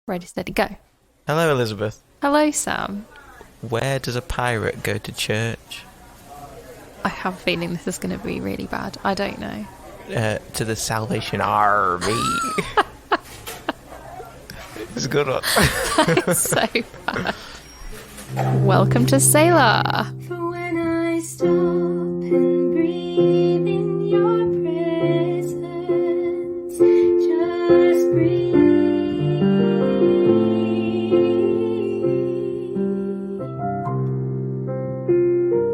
Ready, steady, go. Hello, Elizabeth. Hello, Sam. Where does a pirate go to church? I have a feeling this is going to be really bad. I don't know. To the Salvation Army. It's a good one. It's so bad. Welcome to Selah. For when I stop and breathe in your presence, just breathe.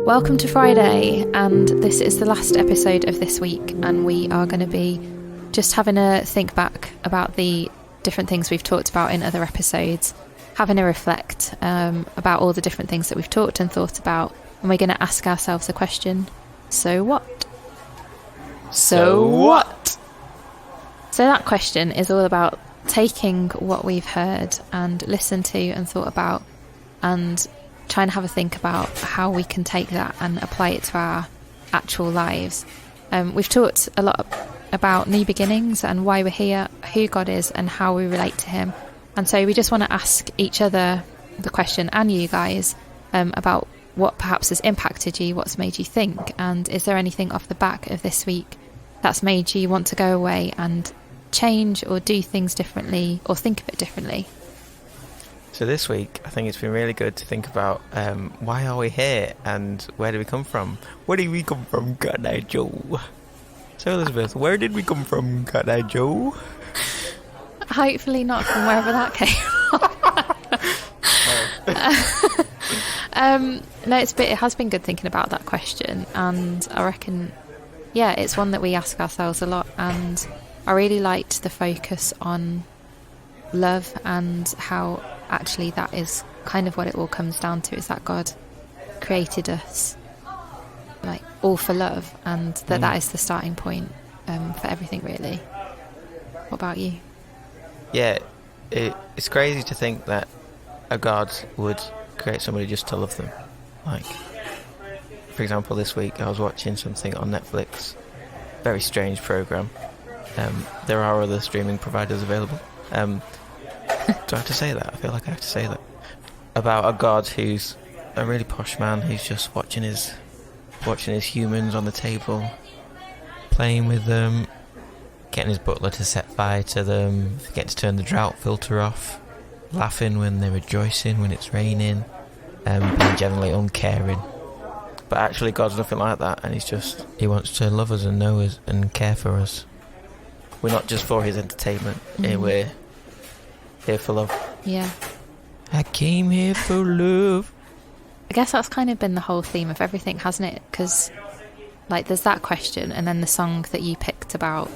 Welcome to Friday, and this is the last episode of this week, and we are going to be just having a think back about the different things we've talked about in other episodes, having a reflect about all the different things that we've talked and thought about, and we're going to ask ourselves a question: so what? So what? So that question is all about taking what we've heard and listened to and thought about, and trying to have a think about how we can take that and apply it to our actual lives. We've talked a lot about new beginnings and why we're here, who God is, and how we relate to him. And so we just want to ask each other the question, and you guys, about what perhaps has impacted you, what's made you think, and is there anything off the back of this week that's made you want to go away and change or do things differently or think of it differently? So this week, I think it's been really good to think about why are we here and where do we come from? Where did we come from, God I Joe? So Elizabeth, where did we come from, God I Joe? Hopefully not from wherever that came from. No, it has been good thinking about that question, and I reckon, yeah, it's one that we ask ourselves a lot, and I really liked the focus on love and how actually that is kind of what it all comes down to, is that God created us like all for love, and that is the starting point for everything, really. What about you? Yeah, it's crazy to think that a God would create somebody just to love them. Like, for example, this week I was watching something on Netflix, very strange program. There are other streaming providers available. Do I have to say that? I feel like I have to say that. About a God who's a really posh man who's just watching his humans on the table, playing with them, getting his butler to set fire to them, forgetting to turn the drought filter off, laughing when they're rejoicing when it's raining, being generally uncaring. But actually God's nothing like that, and he wants to love us and know us and care for us. We're not just for his entertainment. We're here for love. Yeah. I came here for love. I guess that's kind of been the whole theme of everything, hasn't it? Because, like, there's that question, and then the song that you picked about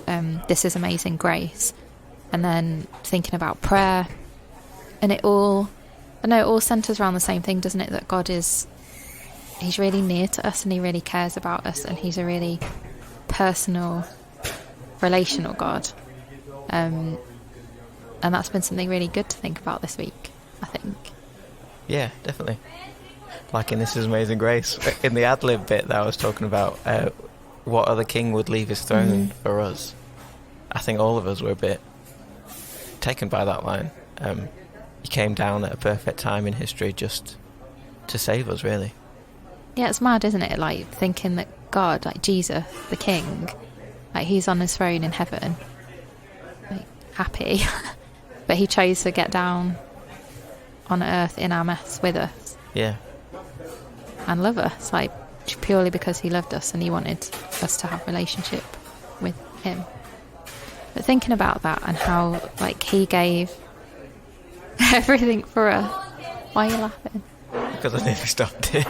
This Is Amazing Grace, and then thinking about prayer, and it all centres around the same thing, doesn't it? That God he's really near to us, and he really cares about us, and he's a really personal, relational God. And that's been something really good to think about this week, I think. Yeah, definitely. Like in This Is Amazing Grace, in the ad-lib bit that I was talking about, what other king would leave his throne for us? I think all of us were a bit taken by that line. He came down at a perfect time in history just to save us, really. Yeah, it's mad, isn't it? Like, thinking that God, like Jesus, the king, like, he's on his throne in heaven, like, happy. But he chose to get down on earth in our mess with us. Yeah. And love us, like, purely because he loved us and he wanted us to have a relationship with him. But thinking about that and how, like, he gave everything for us. Why are you laughing? Because I nearly stopped it.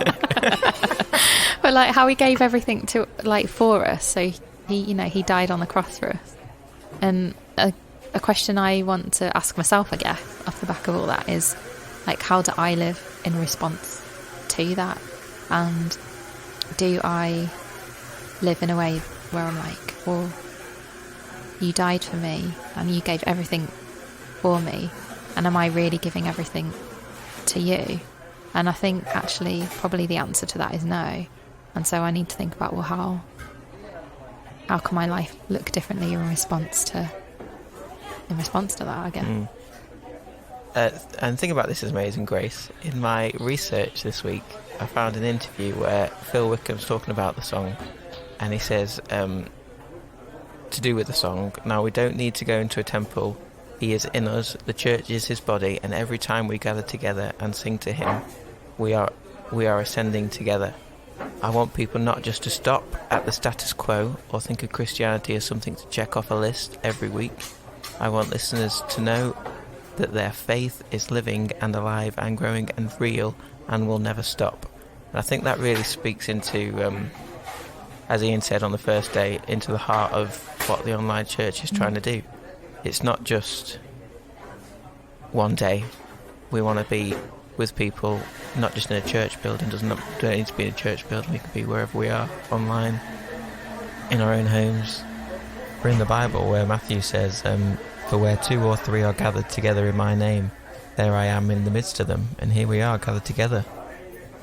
But, like, how he gave everything to, like, for us. So he died on the cross for us. And a question I want to ask myself, I guess, off the back of all that is, like, how do I live in response to that? And do I live in a way where I'm like, well, you died for me and you gave everything for me, and am I really giving everything to you? And I think actually probably the answer to that is no. And so I need to think about, well, how can my life look differently in response to that, I guess. and think about this as Amazing Grace. In my research this week, I found an interview where Phil Wickham's talking about the song, and he says, to do with the song, now we don't need to go into a temple. He is in us, the church is his body, and every time we gather together and sing to him, we are ascending together. I want people not just to stop at the status quo or think of Christianity as something to check off a list every week. I want listeners to know that their faith is living and alive and growing and real and will never stop. And I think that really speaks into, as Ian said on the first day, into the heart of what the online church is trying to do. It's not just one day. We want to be with people, not just in a church building. Don't need to be in a church building. We can be wherever we are, online, in our own homes. We're in the Bible where Matthew says, for where 2 or 3 are gathered together in my name, there I am in the midst of them. And here we are, gathered together.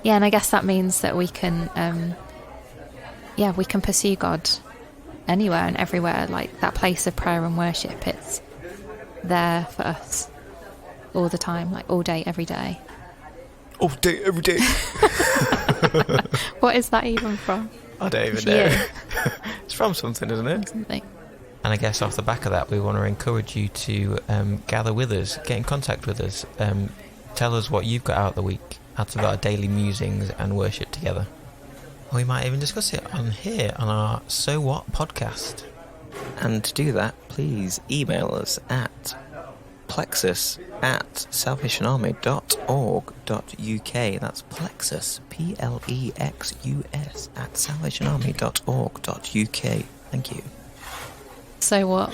Yeah, and I guess that means that we can, we can pursue God anywhere and everywhere. Like that place of prayer and worship, it's there for us all the time, like all day, every day. All day, every day. What is that even from? I don't even know. It's from something, isn't it? Something. And I guess off the back of that, we want to encourage you to gather with us, get in contact with us, tell us what you've got out the week, out of our daily musings and worship together. We might even discuss it on here on our So What podcast. And to do that, please email us at plexus@salvationarmy.org.uk. That's plexus, Plexus, @salvationarmy.org.uk. Thank you. So what?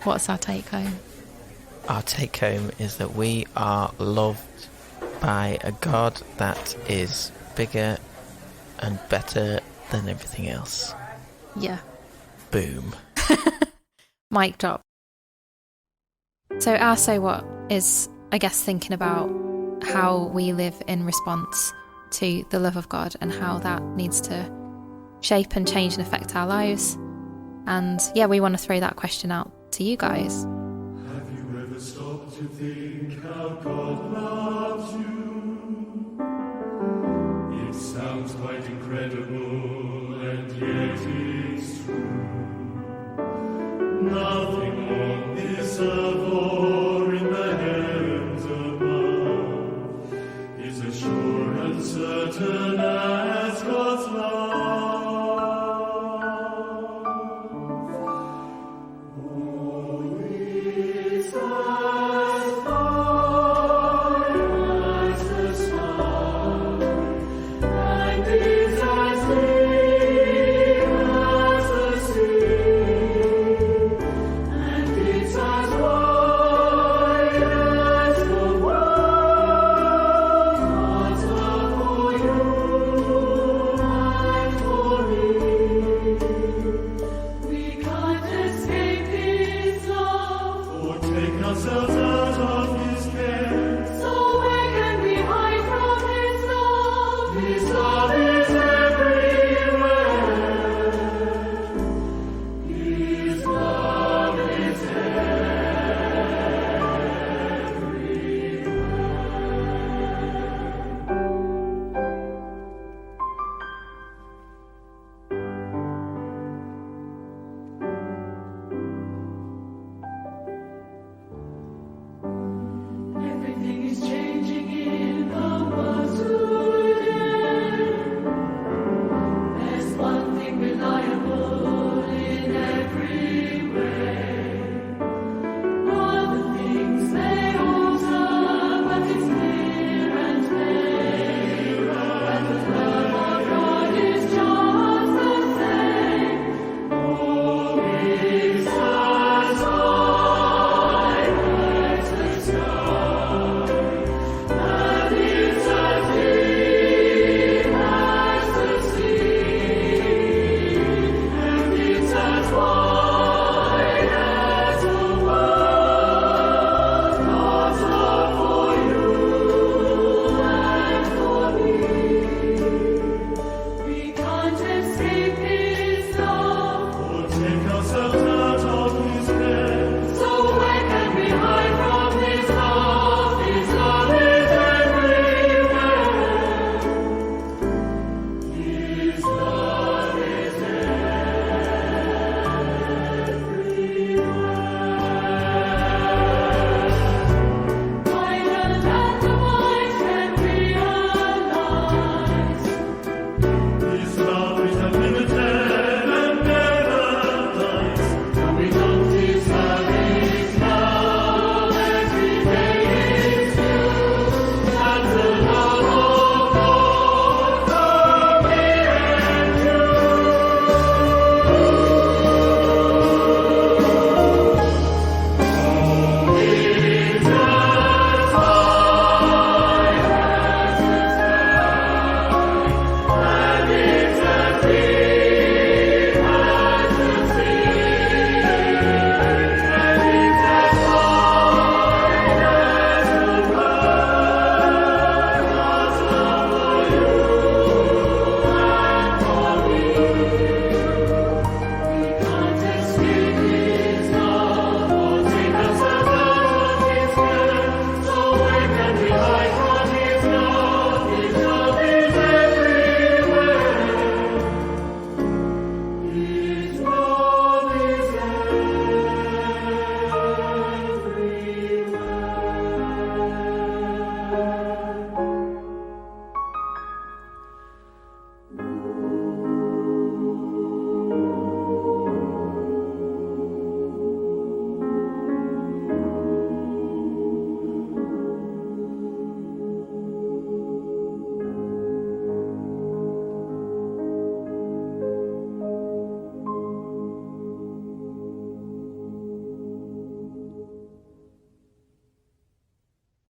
What's our take home? Our take home is that we are loved by a God that is bigger and better than everything else. Yeah. Boom. Mic drop. So our So What is, I guess, thinking about how we live in response to the love of God and how that needs to shape and change and affect our lives. And yeah, we want to throw that question out to you guys. Have you ever stopped to think how God loves you?